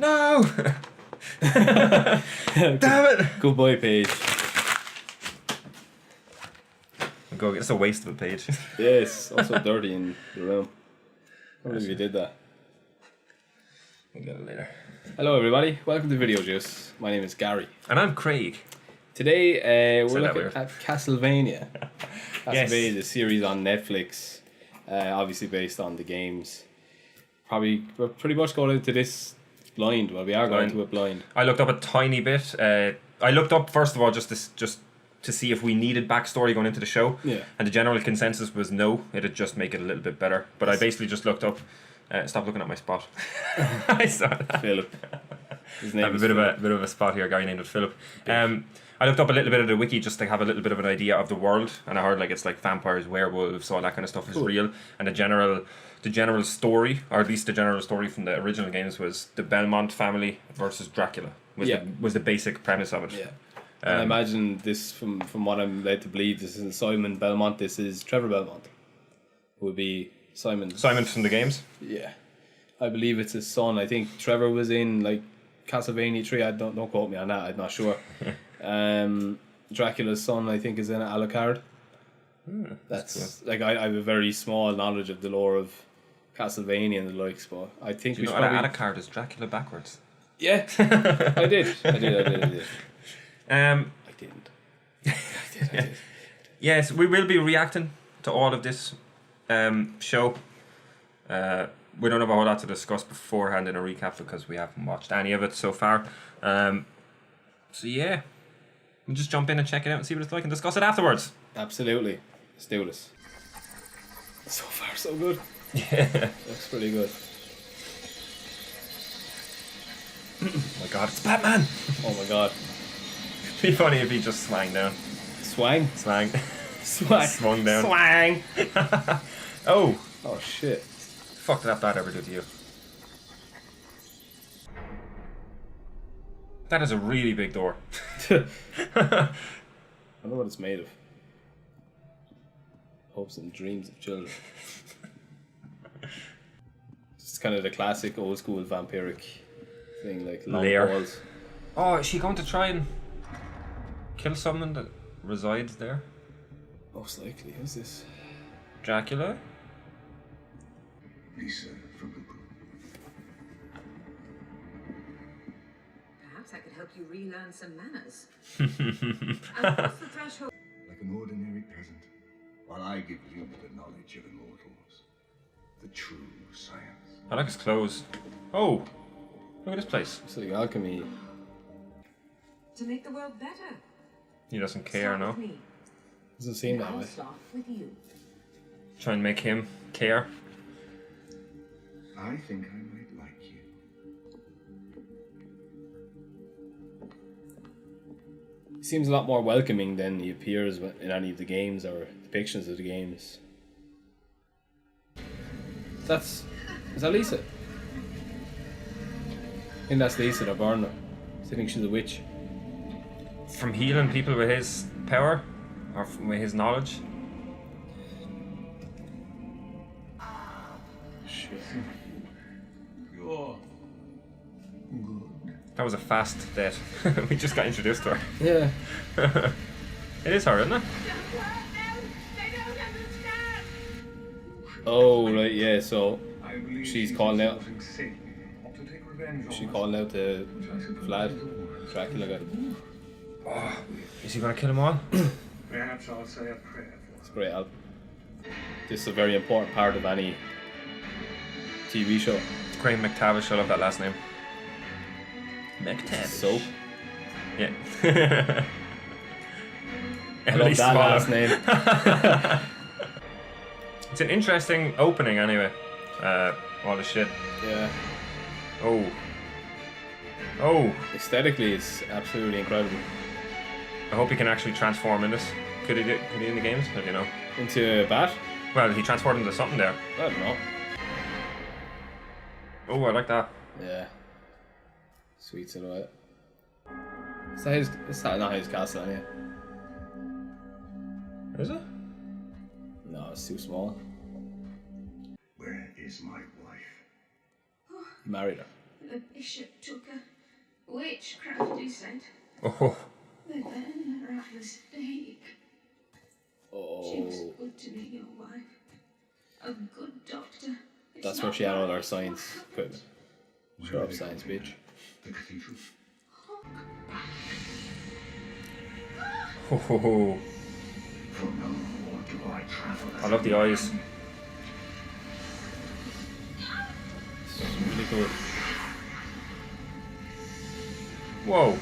No! Damn it! Good boy, Paige. Go. It's a waste of a page. Yes, also dirty in the room. I don't know if you did that. We'll get it later. Hello, everybody. Welcome to Video Juice. My name is Gary. And I'm Craig. Today, we're Say that looking weird. at Castlevania. Yes. Castlevania, the series on Netflix, obviously based on the games. We're pretty much going into this blind. Well, we are going to it blind. I looked up a tiny bit. I looked up first of all just to see if we needed backstory going into the show. Yeah. And the general consensus was no. It'd just make it a little bit better. But I basically just looked up. Stop looking at my spot. I saw that. Philip. His I name have a is bit Philip. of a spot here. A guy named it Philip. I looked up a little bit of the wiki just to have a little bit of an idea of the world, and I heard like it's like vampires, werewolves, all that kind of stuff is real, and the general story, or at least the general story from the original games, was the Belmont family versus Dracula. Was the basic premise of it. Yeah. And I imagine this, from what I'm led to believe, this isn't Simon Belmont, this is Trevor Belmont. Who would be Simon from the games. Yeah. I believe it's his son. I think Trevor was in like Castlevania 3. I don't quote me on that, I'm not sure. Dracula's son, I think, is in Alucard. That's cool. like I have a very small knowledge of the lore of Castlevania and the likes, but I think Do you we know should that probably... Alucard is Dracula backwards? Yeah, I did. I did. I did. Yes, we will be reacting to all of this show. We don't have a whole lot to discuss beforehand in a recap because we haven't watched any of it so far. So yeah, we'll just jump in and check it out and see what it's like and discuss it afterwards. Absolutely. Let's do this. So far, so good. Yeah. Looks pretty good. Oh my god, it's Batman! Oh my god. It'd be funny if he just swang down. Swang? Swang. Swang. Swung down. Swang! Oh! Oh shit. Fuck did that bat ever do to you? That is a really big door. I don't know what it's made of. Hopes and dreams of children. It's kind of the classic old school vampiric thing, like long Lair. walls. Oh, is she going to try and kill someone that resides there? Most likely. Who's this? Dracula? Lisa from the group. Perhaps I could help you relearn some manners. And what's the threshold? Like an ordinary peasant, while I give you the knowledge of immortals. The true science. I like his clothes. Oh! Look at this place. It's like alchemy. To make the world better. He doesn't care, Start no? with me. Doesn't seem that I'll way. start with you. Try and make him care. I think I might like you. He seems a lot more welcoming than he appears in any of the games or depictions of the games. Is that Lisa? I think that's Lisa, they're burning her. I think she's a witch. From healing people with his power? Or with his knowledge? Shit. You're good. That was a fast death. We just got introduced to her. Yeah. It is her, isn't it? Oh, right, yeah, so I believe she's calling out. something sick. To take revenge on She us. calling out to Vlad, Dracula guy. Oh, is he gonna kill them all? Perhaps I'll say a prayer It's for a great album. This is a very important part of any TV show. Craig McTavish, I love that last name. McTavish. Soap. Yeah. I love that last name. It's an interesting opening anyway. All the shit. Yeah. Oh. Oh. Aesthetically, it's absolutely incredible. I hope he can actually transform in this. Could he in the games? I don't know. Into a bat? Well, he transformed into something there. I don't know. Oh, I like that. Yeah. Sweet silhouette. It's not his castle, anyway. Is it? No, it's too small. Where is my wife? He married her. the bishop took her. Witchcraft, he said. Oh, They burned her at the stake. She was good to me, your wife. A good doctor. It's That's not where she had all right her science equipment. Shut up, science bitch. The cathedral. ho, ho, ho. For no more do I travel. I love the eyes. It's really good. Whoa.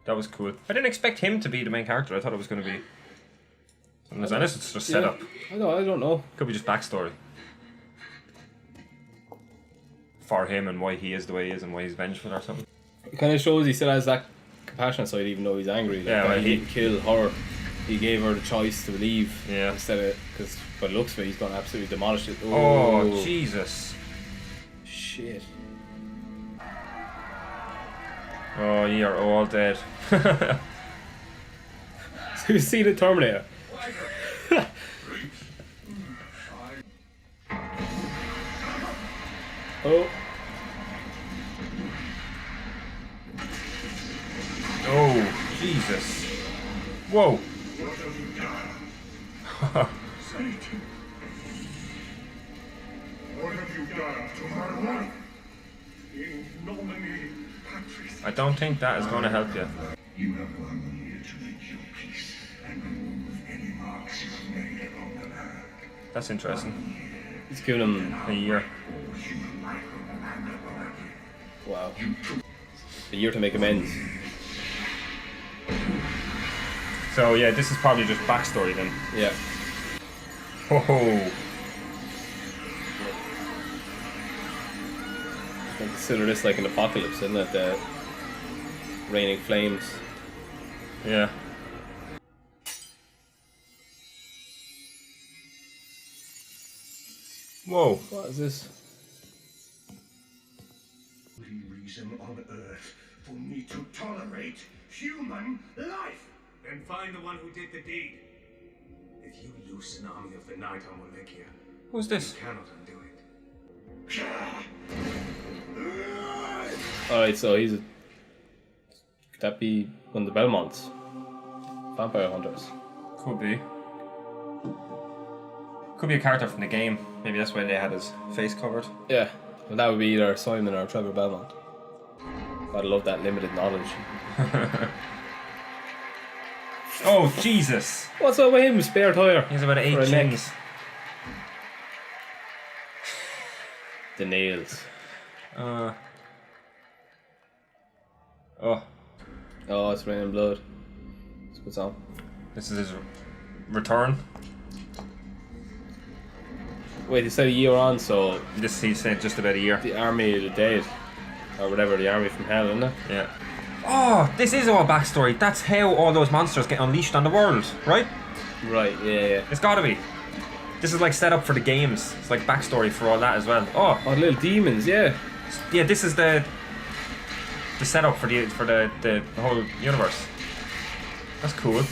That was cool. I didn't expect him to be the main character. I thought it was going to be... Unless it's just set up. I don't know. Could be just backstory. For him and why he is the way he is and why he's vengeful or something. It kind of shows he still has that compassionate side even though he's angry. Like, Yeah, well, he didn't kill her. He gave her the choice to leave. Yeah. Instead of... Because by the looks of it, he's going to absolutely demolish it. Oh, Jesus. Shit. Oh, you are all dead. So you see the Terminator? Oh. Oh, Jesus. Whoa. What have you done? Satan. What have you done to my wife? In nomine Patris. I don't think that is going to help you. You have 1 year to make your peace and remove any marks you have made upon the land. That's interesting. He's giving him... A year. All human life on the land of Oregon. Wow. You took A year to make amends. So, yeah, this is probably just backstory then. Yeah. Ho ho. I consider this like an apocalypse, isn't it? The raining flames. Yeah. Whoa. What is this? every reason on earth for me to tolerate human life. Then find the one who did the deed. If you loose an army of the night on Wallachia, Who's this? you cannot undo it. Alright, so he's a... Could that be one of the Belmonts? Vampire hunters. Could be. Could be a character from the game. Maybe that's why they had his face covered. Yeah. Well, that would be either Simon or Trevor Belmont. I'd love that limited knowledge. Oh, Jesus! What's up with him? Spare tire. He's about 8 For a neck. kings. The nails. Oh. Oh, it's raining blood. That's what's on. This is his return. Wait, he said a year on, so This he said just about a year. the army of the dead. Or whatever, the army from hell, isn't it? Yeah. Oh, this is all backstory. That's how all those monsters get unleashed on the world, right? Right, yeah. It's gotta be. This is like set up for the games. It's like backstory for all that as well. Oh, Oh, little demons, yeah. yeah. This is the setup for the whole universe. That's cool.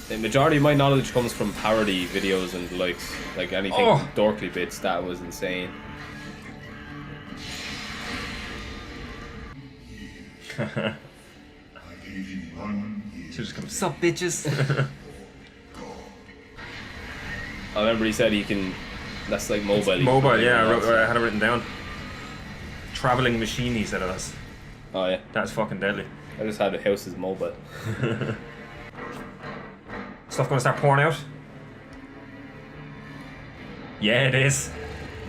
The majority of my knowledge comes from parody videos and the likes. Like anything Oh. dorkly bits, that was insane. I gave you 1 year. She just comes, sup bitches. I remember he said he can... That's like mobile. Mobile, yeah. I had it written down. Traveling machine, he said it was. Oh yeah. That's fucking deadly. I just had the house as mobile. Stuff gonna start pouring out? Yeah, it is.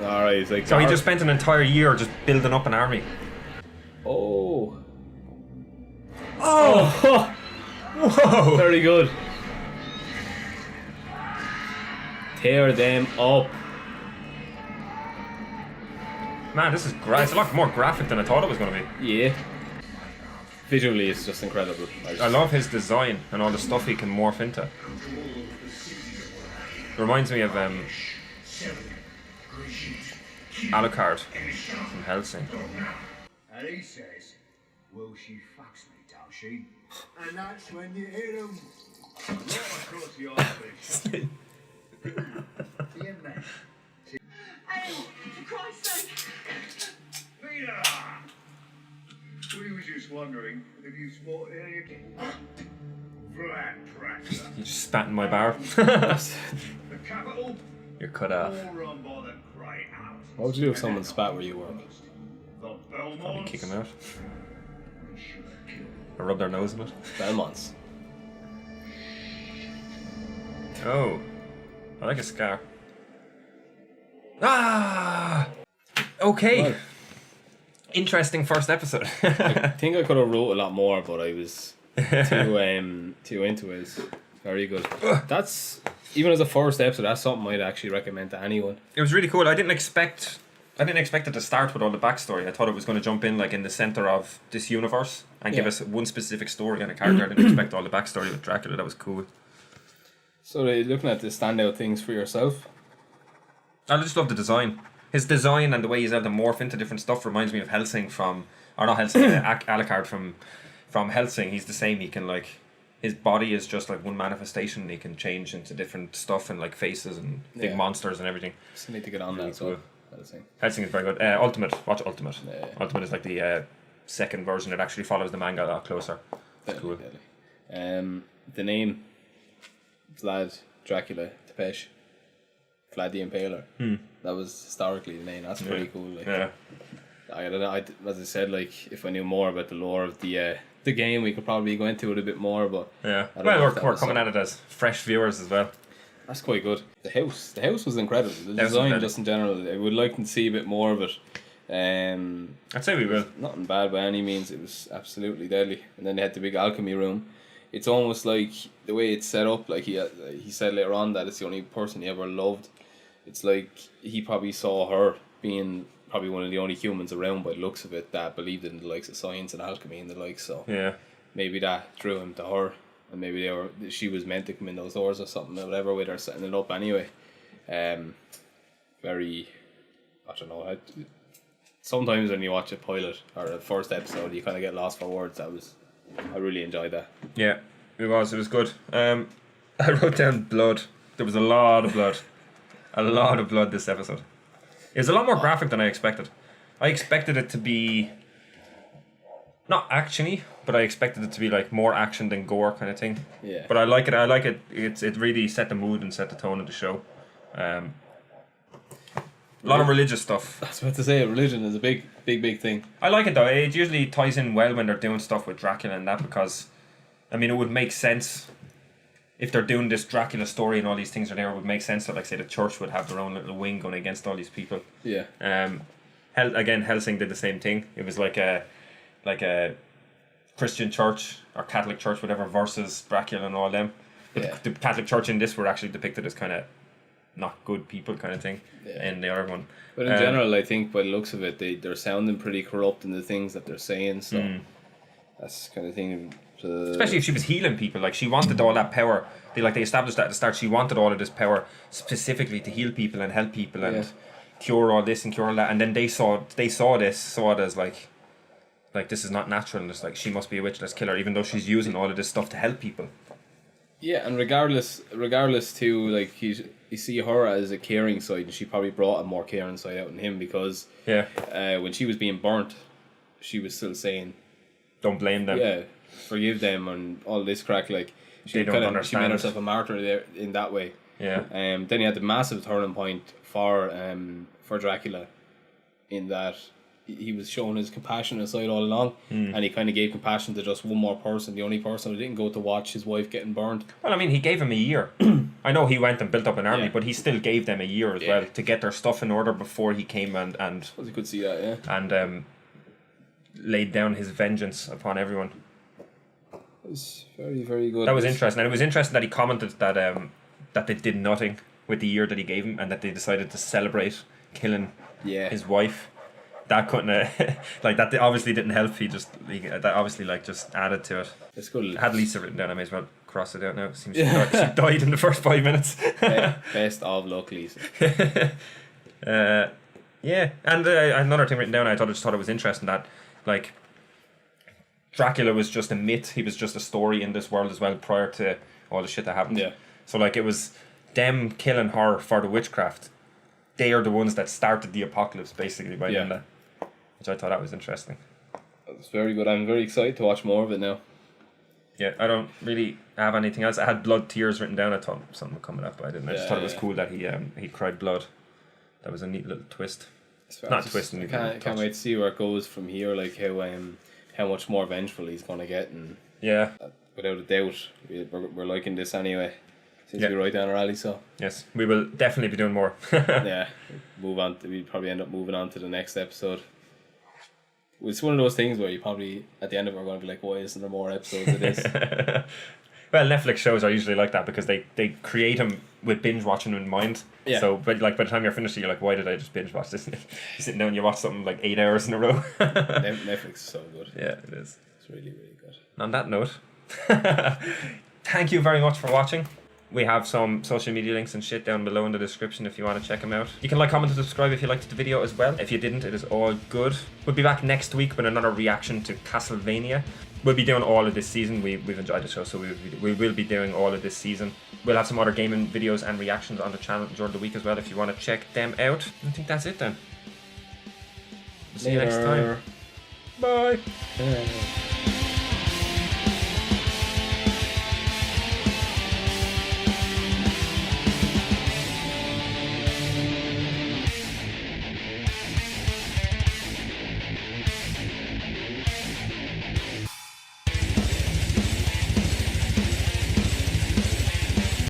Alright, he's like... So he just spent an entire year just building up an army. Oh. Oh! Whoa! Very good. Tear them up. Man, this is great. It's a lot more graphic than I thought it was gonna be. Yeah. Visually, it's just incredible. I love his design and all the stuff he can morph into. Reminds me of Alucard from Helsing. And he says, well, she fucks me, don't she? And that's when you hit him. Right across the eyes. The man. I jail! For Christ's sake! Peter! We were just wondering if you spotted anything. Vlad Dracula. You just spat in my bar. The capital, You're cut off. all run by the Grey House. What would you do if someone spat where you work? The Probably Belmonts. kick him out. We should have killed them. Or rub their nose in it. Belmonts. Oh. I like a scar. Ah! Okay. Well, Interesting first episode. I think I could have wrote a lot more, but I was too into it. It's very good. That's even as a first episode. That's something I'd actually recommend to anyone. It was really cool. I didn't expect it to start with all the backstory. I thought it was going to jump in like in the center of this universe and give Yeah. us one specific story and a character. I didn't expect all the backstory with Dracula. That was cool. So, looking at the standout things for yourself. I just love the design. His design and the way he's able to morph into different stuff reminds me of Helsing from, or not Helsing, Alucard from Helsing. He's the same. He can like, his body is just like one manifestation. He can change into different stuff and like faces and big Yeah. monsters and everything. Just need to get on Really that as well. cool. That's it. Helsing is very good. Ultimate, watch Ultimate. Yeah. Ultimate is like the second version. It actually follows the manga a lot closer. It's cool. Deadly. The name Vlad Dracula Tepesh, Vlad the Impaler. That was historically the name. That's pretty cool. Like, Yeah. I don't know. As I said, like if I knew more about the lore of the game, we could probably go into it a bit more. But Yeah. I don't know Well, if that we're was coming at it as fresh viewers as well. that's quite good. The house was incredible. The House was design, deadly. just in general, I would like to see a bit more of it. I'd say we will. Nothing bad by any means. It was absolutely deadly. And then they had the big alchemy room. It's almost like the way it's set up. Like he said later on that it's the only person he ever loved. It's like he probably saw her being probably one of the only humans around by the looks of it that believed in the likes of science and alchemy and the like. So Yeah. maybe that drew him to her, and maybe she was meant to come in those doors or something or whatever with her setting it up anyway. Very, I don't know. Sometimes when you watch a pilot or a first episode, you kind of get lost for words. I really enjoyed that. Yeah. It was good. I wrote down blood. There was a lot of blood. A lot of blood this episode. It was a lot more graphic than I expected. I expected it to be not actiony, but I expected it to be like more action than gore kind of thing. Yeah. But I like it. It really set the mood and set the tone of the show. A lot of religious stuff. I was about to say religion is a big thing. I like it though. It usually ties in well when they're doing stuff with Dracula and that, because I mean it would make sense if they're doing this Dracula story and all these things are there. It would make sense that, like, say, the church would have their own little wing going against all these people. Yeah. Helsing did the same thing. It was like a Christian church or Catholic church, whatever, versus Dracula and all them. But Yeah. the Catholic church in this were actually depicted as kind of not good people kind of thing. Yeah. And the other one. But in general, I think by the looks of it, they're sounding pretty corrupt in the things that they're saying. So that's kind of thing. Especially if she was healing people, like she wanted all that power. They established that at the start. She wanted all of this power specifically to heal people and help people and cure all this and cure all that. And then they saw it as like this is not natural. And it's like she must be a witch. Let's kill her, even though she's using all of this stuff to help people. Yeah, and regardless too, like you see her as a caring side, and she probably brought a more caring side out in him because when she was being burnt, she was still saying, "Don't blame them." Yeah, forgive them and all this crack. Like she They don't she made understand. herself a martyr there in that way. Yeah. Then you had the massive turning point for Dracula, in that he was showing his compassionate side all along, and he kind of gave compassion to just one more person, the only person who didn't go to watch his wife getting burned. Well, I mean, he gave him a year. I know he went and built up an army, Yeah. but he still gave them a year as well to get their stuff in order before he came and Well, you could see that, yeah. and laid down his vengeance upon everyone. It was very, very good. That was interesting, and it was interesting that he commented that that they did nothing with the year that he gave him, and that they decided to celebrate killing his wife. That couldn't like that obviously didn't help. That obviously just added to it. It's good. I had Lisa written down. I may as well cross it out now. Seems she died in the first 5 minutes. Best of luck, Lisa. Yeah, and another thing written down. I just thought it was interesting that like Dracula was just a myth. He was just a story in this world as well prior to all the shit that happened. Yeah. So like it was them killing her for the witchcraft. they are the ones that started the apocalypse basically by Yeah. doing that, which I thought that was interesting. It's very good. I'm very excited to watch more of it now. Yeah, I don't really have anything else. I had blood tears written down. I thought something would coming up, but I didn't. I just thought it was cool that he cried blood. That was a neat little twist. Not twist. I can't wait to see where it goes from here. Like how much more vengeful he's gonna get, and yeah, without a doubt, we're liking this anyway. Seems to be right down our alley. So yes, we will definitely be doing more. yeah, move on. We probably end up moving on to the next episode. It's one of those things where you probably at the end of it are going to be like, why isn't there more episodes of this? Well, Netflix shows are usually like that because they create them with binge watching in mind. Yeah. So, but like by the time you're finished, you're like, why did I just binge watch this? You're sitting down, you watch something like 8 hours in a row. Netflix is so good. Yeah, it is. It's really, really good. On that note, thank you very much for watching. We have some social media links and shit down below in the description if you want to check them out. You can like, comment, and subscribe if you liked the video as well. If you didn't, it is all good. We'll be back next week with another reaction to Castlevania. We'll be doing all of this season. We've enjoyed the show, so we will be doing all of this season. We'll have some other gaming videos and reactions on the channel during the week as well if you want to check them out. I think that's it then. We'll see you next time. Bye.